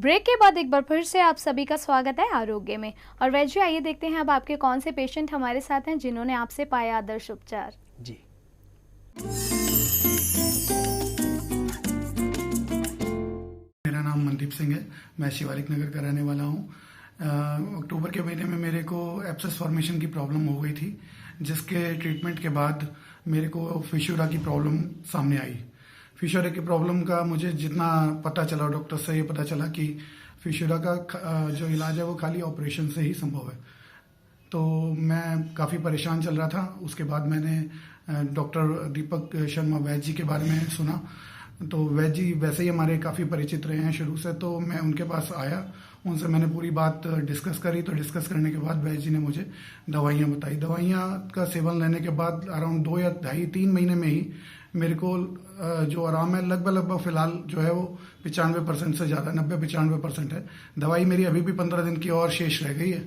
Break के बाद एक बार फिर से आप सभी का स्वागत है आरोग्य में। और वैद्य आइए देखते हैं अब आपके कौन से पेशेंट हमारे साथ हैं जिन्होंने आपसे पाया आदर्श उपचार। जी, मेरा नाम मनदीप सिंह है। मैं शिवालिक नगर का रहने वाला हूँ। अक्टूबर के महीने में मेरे को एब्सेस फॉर्मेशन की प्रॉब्लम हो गई थी, जिसके ट्रीटमेंट के बाद मेरे को फिशोरा की प्रॉब्लम सामने आई। फिशोरा की प्रॉब्लम का मुझे जितना पता चला, डॉक्टर से ये पता चला कि फिशोरा का जो इलाज है वो खाली ऑपरेशन से ही संभव है। तो मैं काफ़ी परेशान चल रहा था। उसके बाद मैंने डॉक्टर दीपक शर्मा वैद्य जी के बारे में सुना। तो वैद्य जी वैसे ही हमारे काफ़ी परिचित रहे हैं शुरू से, तो मैं उनके पास आया, उनसे मैंने पूरी बात डिस्कस करी। तो डिस्कस करने के बाद वैद्य जी ने मुझे दवाइयाँ बताई। दवाइयाँ का सेवन लेने के बाद अराउंड 2 या ढाई 3 महीने में ही मेरे को जो आराम है लगभग फिलहाल जो है वो 95% से ज़्यादा 90-95% है। दवाई मेरी अभी भी 15 दिन की और शेष रह गई है।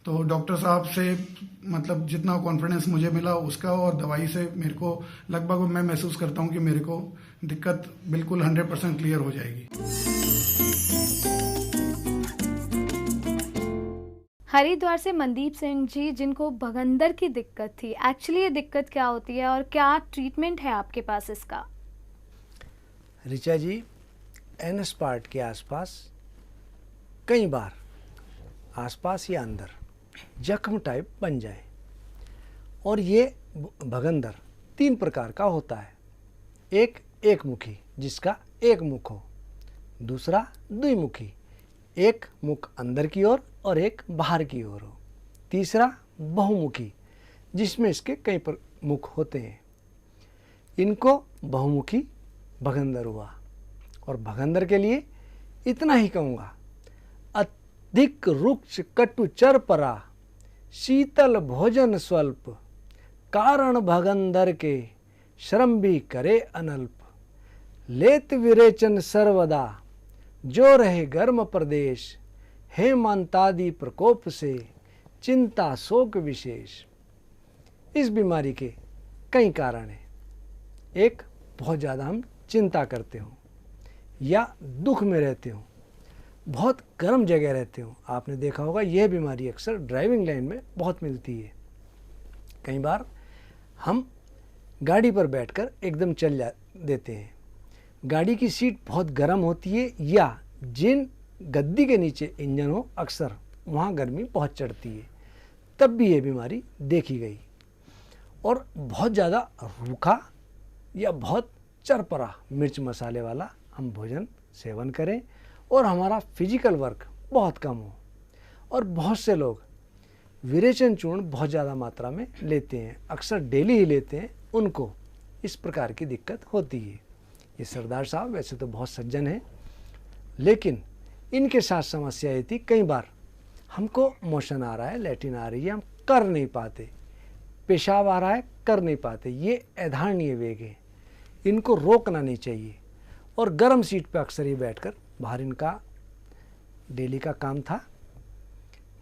तो डॉक्टर साहब से मतलब जितना कॉन्फिडेंस मुझे मिला उसका और दवाई से मेरे को लगभग मैं महसूस करता हूँ कि मेरे को दिक्कत बिल्कुल 100% क्लियर हो जाएगी। हरिद्वार से मनदीप सिंह जी, जिनको भगंदर की दिक्कत थी, एक्चुअली ये दिक्कत क्या होती है और क्या ट्रीटमेंट है आपके पास इसका? ऋचा जी, एनएस पार्ट के आसपास कई बार आसपास या अंदर जख्म टाइप बन जाए, और ये भगंदर 3 प्रकार का होता है। एक मुखी, जिसका एक मुख हो। दूसरा द्विमुखी, एक मुख अंदर की ओर और एक बाहर की ओर हो। तीसरा बहुमुखी, जिसमें इसके कई मुख होते हैं। इनको बहुमुखी भगंदर हुआ। और भगंदर के लिए इतना ही कहूँगा, अधिक रुक्ष कटु चर परा, शीतल भोजन स्वल्प, कारण भगंदर के श्रम भी करे अनल्प। लेत विरेचन सर्वदा, जो रहे गर्म प्रदेश, हेमंतादि प्रकोप से, चिंता शोक विशेष। इस बीमारी के कई कारण हैं। एक, बहुत ज़्यादा हम चिंता करते हो या दुख में रहते हो, बहुत गर्म जगह रहते हो। आपने देखा होगा यह बीमारी अक्सर ड्राइविंग लाइन में बहुत मिलती है। कई बार हम गाड़ी पर बैठकर एकदम चल देते हैं, गाड़ी की सीट बहुत गर्म होती है, या जिन गद्दी के नीचे इंजन हो अक्सर वहाँ गर्मी बहुत चढ़ती है, तब भी ये बीमारी देखी गई। और बहुत ज़्यादा रूखा या बहुत चरपरा मिर्च मसाले वाला हम भोजन सेवन करें और हमारा फिजिकल वर्क बहुत कम हो। और बहुत से लोग विरेचन चूर्ण बहुत ज़्यादा मात्रा में लेते हैं, अक्सर डेली ही लेते हैं, उनको इस प्रकार की दिक्कत होती है। ये सरदार साहब वैसे तो बहुत सज्जन हैं, लेकिन इनके साथ समस्या ये थी, कई बार हमको मोशन आ रहा है, लैट्रिन आ रही है, हम कर नहीं पाते, पेशाब आ रहा है, कर नहीं पाते। ये अधारणीय वेग है, इनको रोकना नहीं चाहिए। और गर्म सीट पर अक्सर ही बैठकर, बाहर इनका डेली का काम था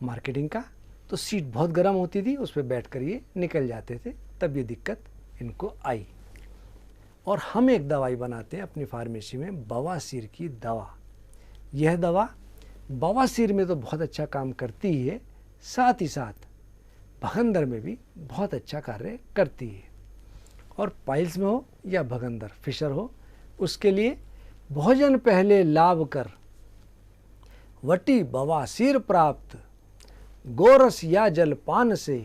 मार्केटिंग का, तो सीट बहुत गर्म होती थी, उस पर बैठकर ये निकल जाते थे, तब ये दिक्कत इनको आई। और हम एक दवाई बनाते हैं अपनी फार्मेसी में, बवासीर की दवा। यह दवा बवासीर में तो बहुत अच्छा काम करती ही है, साथ ही साथ भगंदर में भी बहुत अच्छा कार्य करती है। और पाइल्स में हो या भगंदर फिशर हो, उसके लिए भोजन पहले लाभ कर, वटी बवासीर प्राप्त, गोरस या जलपान से,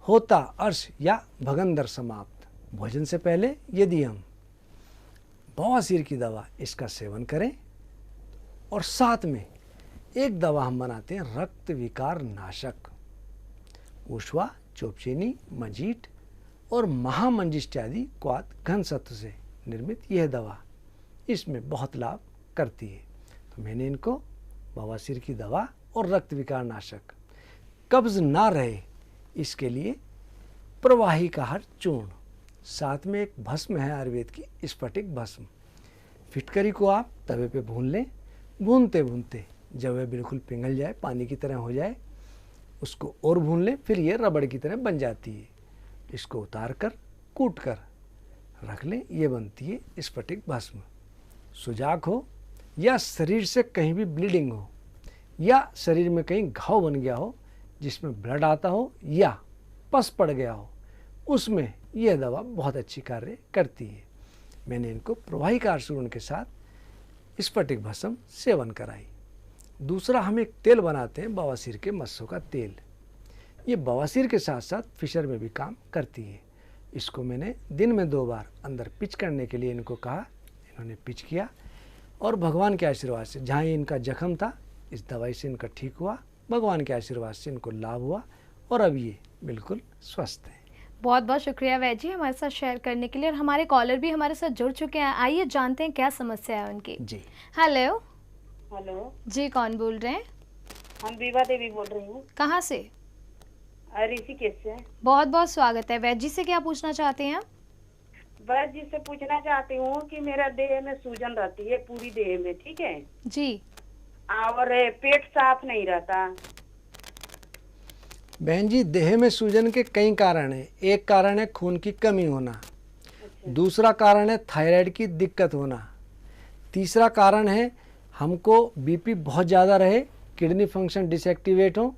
होता अर्श या भगंदर समाप्त। भोजन से पहले यदि हम बवासीर की दवा इसका सेवन करें, और साथ में एक दवा हम बनाते हैं रक्त विकार नाशक, ऊष्वा, चोपचेनी, मजीट और महामंजिष्ट आदि क्वाथ घन सत्व से निर्मित यह दवा इसमें बहुत लाभ करती है। तो मैंने इनको बवासीर की दवा और रक्त विकार नाशक, कब्ज ना रहे इसके लिए प्रवाहिकाहार चूर्ण, साथ में एक भस्म है आयुर्वेद की स्फटिक भस्म। फिटकरी को आप तवे पे भून लें, भूनते भूनते जब वह बिल्कुल पिघल जाए, पानी की तरह हो जाए, उसको और भून लें, फिर ये रबड़ की तरह बन जाती है। इसको उतार कर कूट कर रख लें, ये बनती है स्फटिक भस्म। सुजाक हो या शरीर से कहीं भी ब्लीडिंग हो या शरीर में कहीं घाव बन गया हो जिसमें ब्लड आता हो या पस पड़ गया हो, उसमें यह दवा बहुत अच्छी कार्य करती है। मैंने इनको प्रवाही कारचूर्ण के साथ स्फटिक भस्म सेवन कराई। दूसरा, हम एक तेल बनाते हैं बवासीर के मस्सों का तेल। ये बवासीर के साथ साथ फिशर में भी काम करती है। इसको मैंने दिन में 2 बार अंदर पिच करने के लिए इनको कहा, इन्होंने पिच किया और भगवान के आशीर्वाद से जहाँ इनका जख्म था इस दवाई से इनका ठीक हुआ, भगवान के आशीर्वाद से इनको लाभ हुआ और अब ये बिल्कुल स्वस्थ है। बहुत बहुत शुक्रिया वैद्य जी हमारे साथ शेयर करने के लिए। और हमारे कॉलर भी हमारे साथ जुड़ चुके हैं, आइए जानते हैं क्या समस्या है उनकी। जी हेलो। हेलो जी, कौन बोल रहे हैं? हम विभा देवी बोल रही हूँ, कहाँ से? ऋषिकेश से। बहुत बहुत स्वागत है। वैद्य जी से क्या पूछना चाहते हैं आप? बस जिससे पूछना चाहती हूँ कि मेरा देह में सूजन रहती है, पूरी देह में, ठीक है, जी। और पेट साफ नहीं रहता। बहन जी, देह में सूजन के कई कारण हैं। एक कारण है खून की कमी होना, दूसरा कारण है थायराइड की दिक्कत होना, तीसरा कारण है हमको बीपी बहुत ज़्यादा रहे, किडनी फंक्शन डिसएक्टिवेट हो,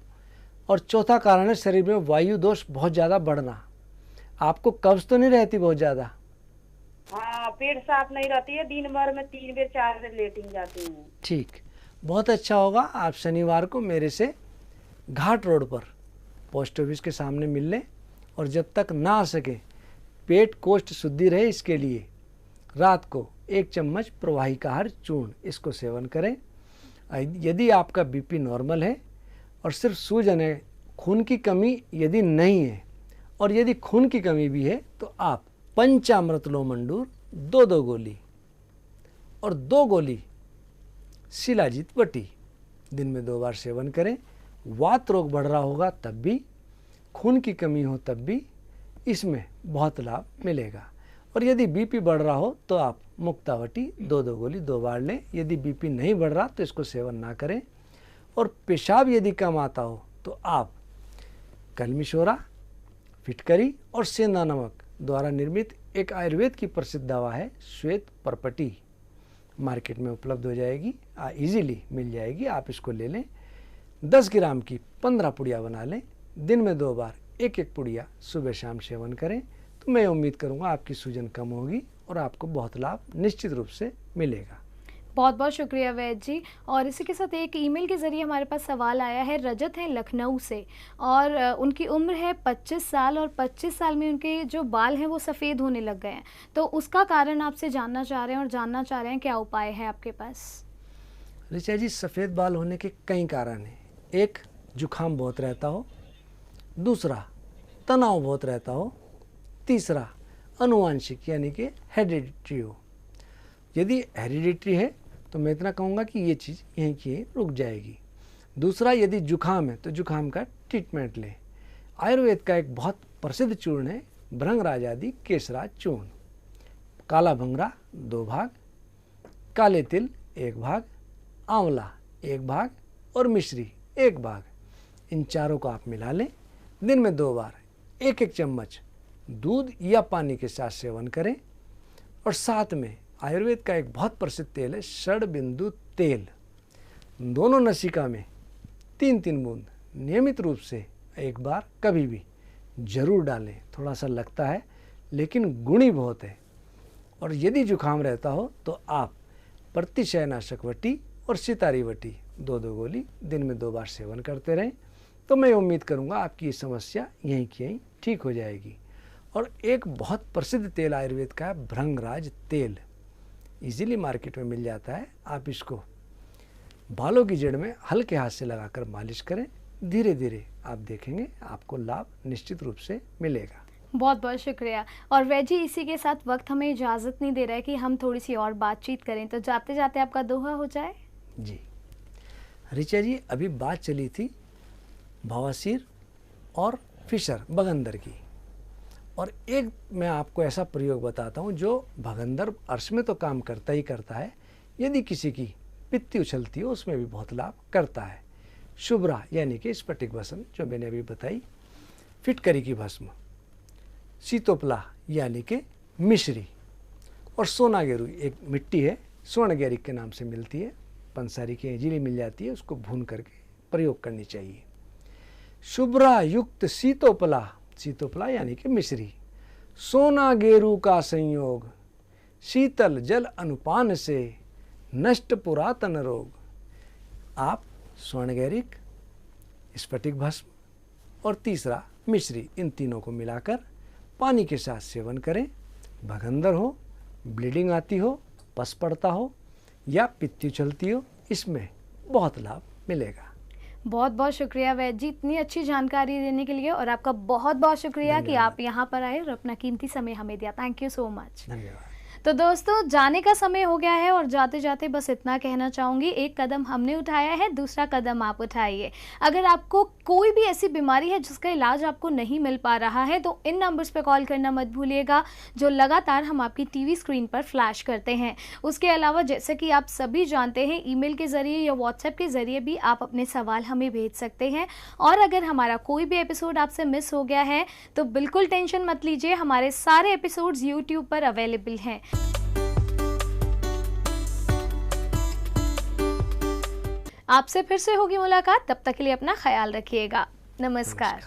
और चौथा कारण है शरीर में वायु दोष बहुत ज़्यादा बढ़ना। आपको कब्ज तो नहीं रहती बहुत ज़्यादा? हाँ, पेट साफ नहीं रहती है, दिन भर में 3 बार 4 बार लेटिंग जाती हूँ। ठीक, बहुत अच्छा होगा आप शनिवार को मेरे से घाट रोड पर पोस्ट ऑफिस के सामने मिल लें, और जब तक ना आ सके पेट कोष्ठ शुद्धि रहे इसके लिए रात को 1 चम्मच प्रवाहिक आहार चूर्ण इसको सेवन करें। यदि आपका बीपी नॉर्मल है और सिर्फ सूजन है, खून की कमी यदि नहीं है, और यदि खून की कमी भी है तो आप पंचामृत लोमंडूर 2 गोली और 2 गोली शिलाजीत वटी दिन में 2 बार सेवन करें। वात रोग बढ़ रहा होगा तब भी, खून की कमी हो तब भी इसमें बहुत लाभ मिलेगा। और यदि बीपी बढ़ रहा हो तो आप मुक्तावटी 2 गोली 2 बार लें। यदि बीपी नहीं बढ़ रहा तो इसको सेवन ना करें। और पेशाब यदि कम आता हो तो आप कलमिशोरा, फिटकरी और सेंधा नमक द्वारा निर्मित एक आयुर्वेद की प्रसिद्ध दवा है श्वेत परपटी, मार्केट में उपलब्ध हो जाएगी, इजीली मिल जाएगी, आप इसको ले लें। 10 ग्राम की 15 पुड़िया बना लें, दिन में 2 बार 1-1 पुड़िया सुबह शाम सेवन करें, तो मैं उम्मीद करूंगा आपकी सूजन कम होगी और आपको बहुत लाभ निश्चित रूप से मिलेगा। बहुत बहुत शुक्रिया वैद्य जी। और इसी के साथ एक ईमेल के ज़रिए हमारे पास सवाल आया है। रजत हैं लखनऊ से और उनकी उम्र है 25 साल और 25 साल में उनके जो बाल हैं वो सफ़ेद होने लग गए हैं, तो उसका कारण आपसे जानना चाह रहे हैं और जानना चाह रहे हैं क्या उपाय है आपके पास? ऋचा जी, सफ़ेद बाल होने के कई कारण हैं। एक, जुखाम बहुत रहता हो, दूसरा तनाव बहुत रहता हो, तीसरा अनुवांशिक यानी कि हेरिडिटरी हो। यदि हेरिडिटरी है तो मैं इतना कहूँगा कि ये चीज़ यहीं की रुक जाएगी। दूसरा, यदि जुखाम है तो जुखाम का ट्रीटमेंट लें। आयुर्वेद का एक बहुत प्रसिद्ध चूर्ण है भृंगराज आदि केसरा चूर्ण। काला भंगरा 2 भाग, काले तिल 1 भाग, आंवला 1 भाग और मिश्री 1 भाग, इन चारों को आप मिला लें। दिन में 2 बार 1-1 चम्मच दूध या पानी के साथ सेवन करें। और साथ में आयुर्वेद का एक बहुत प्रसिद्ध तेल है षडबिंदु तेल। दोनों नसिका में 3-3 बूंद नियमित रूप से 1 बार कभी भी जरूर डालें। थोड़ा सा लगता है लेकिन गुणी बहुत है। और यदि जुखाम रहता हो तो आप प्रतिशयनाशक वटी और सितारी वटी 2-2 गोली दिन में 2 बार सेवन करते रहें, तो मैं उम्मीद करूंगा आपकी ये समस्या यहीं की यहीं ठीक हो जाएगी। और एक बहुत प्रसिद्ध तेल आयुर्वेद का है भृंगराज तेल, इजीली मार्केट में मिल जाता है। आप इसको बालों की जड़ में हल्के हाथ से लगाकर मालिश करें, धीरे धीरे आप देखेंगे आपको लाभ निश्चित रूप से मिलेगा। बहुत बहुत शुक्रिया। और वैद्य जी, इसी के साथ वक्त हमें इजाज़त नहीं दे रहा है कि हम थोड़ी सी और बातचीत करें, तो जाते जाते आपका दोहा हो जाए। जी ऋचा जी, अभी बात चली थी बवासीर और फिशर बगंदर की, और एक मैं आपको ऐसा प्रयोग बताता हूँ जो भगंदर अर्श में तो काम करता ही करता है, यदि किसी की पित्ती उछलती हो उसमें भी बहुत लाभ करता है। शुभ्रा यानी कि स्फटिक भस्म जो मैंने अभी बताई, फिटकरी की भस्म, सीतोपला यानी कि मिश्री, और सोनागेरू एक मिट्टी है स्वर्ण गैरिक के नाम से मिलती है, पंसारी की इजीली मिल जाती है, उसको भून करके प्रयोग करनी चाहिए। शुभ्रा युक्त सीतोपला, सीतोपला यानी कि मिश्री, सोना गेरू का संयोग, शीतल जल अनुपान से नष्ट पुरातन रोग। आप स्वर्ण गैरिक, स्फटिक भस्म और तीसरा मिश्री, इन तीनों को मिलाकर पानी के साथ सेवन करें। भगंदर हो, ब्लीडिंग आती हो, पस पड़ता हो या पित्ती चलती हो, इसमें बहुत लाभ मिलेगा। बहुत बहुत शुक्रिया वैद्य जी इतनी अच्छी जानकारी देने के लिए, और आपका बहुत बहुत शुक्रिया कि आप यहाँ पर आए और अपना कीमती समय हमें दिया। Thank you so much. धन्यवाद। तो दोस्तों जाने का समय हो गया है, और जाते जाते बस इतना कहना चाहूँगी, एक कदम हमने उठाया है, दूसरा कदम आप उठाइए। अगर आपको कोई भी ऐसी बीमारी है जिसका इलाज आपको नहीं मिल पा रहा है तो इन नंबर्स पे कॉल करना मत भूलिएगा, जो लगातार हम आपकी टीवी स्क्रीन पर फ्लैश करते हैं। उसके अलावा जैसे कि आप सभी जानते हैं, ईमेल के ज़रिए या व्हाट्सएप के ज़रिए भी आप अपने सवाल हमें भेज सकते हैं। और अगर हमारा कोई भी एपिसोड आपसे मिस हो गया है तो बिल्कुल टेंशन मत लीजिए, हमारे सारे एपिसोड्स यूट्यूब पर अवेलेबल हैं। आपसे फिर से होगी मुलाकात, तब तक के लिए अपना ख्याल रखिएगा। नमस्कार।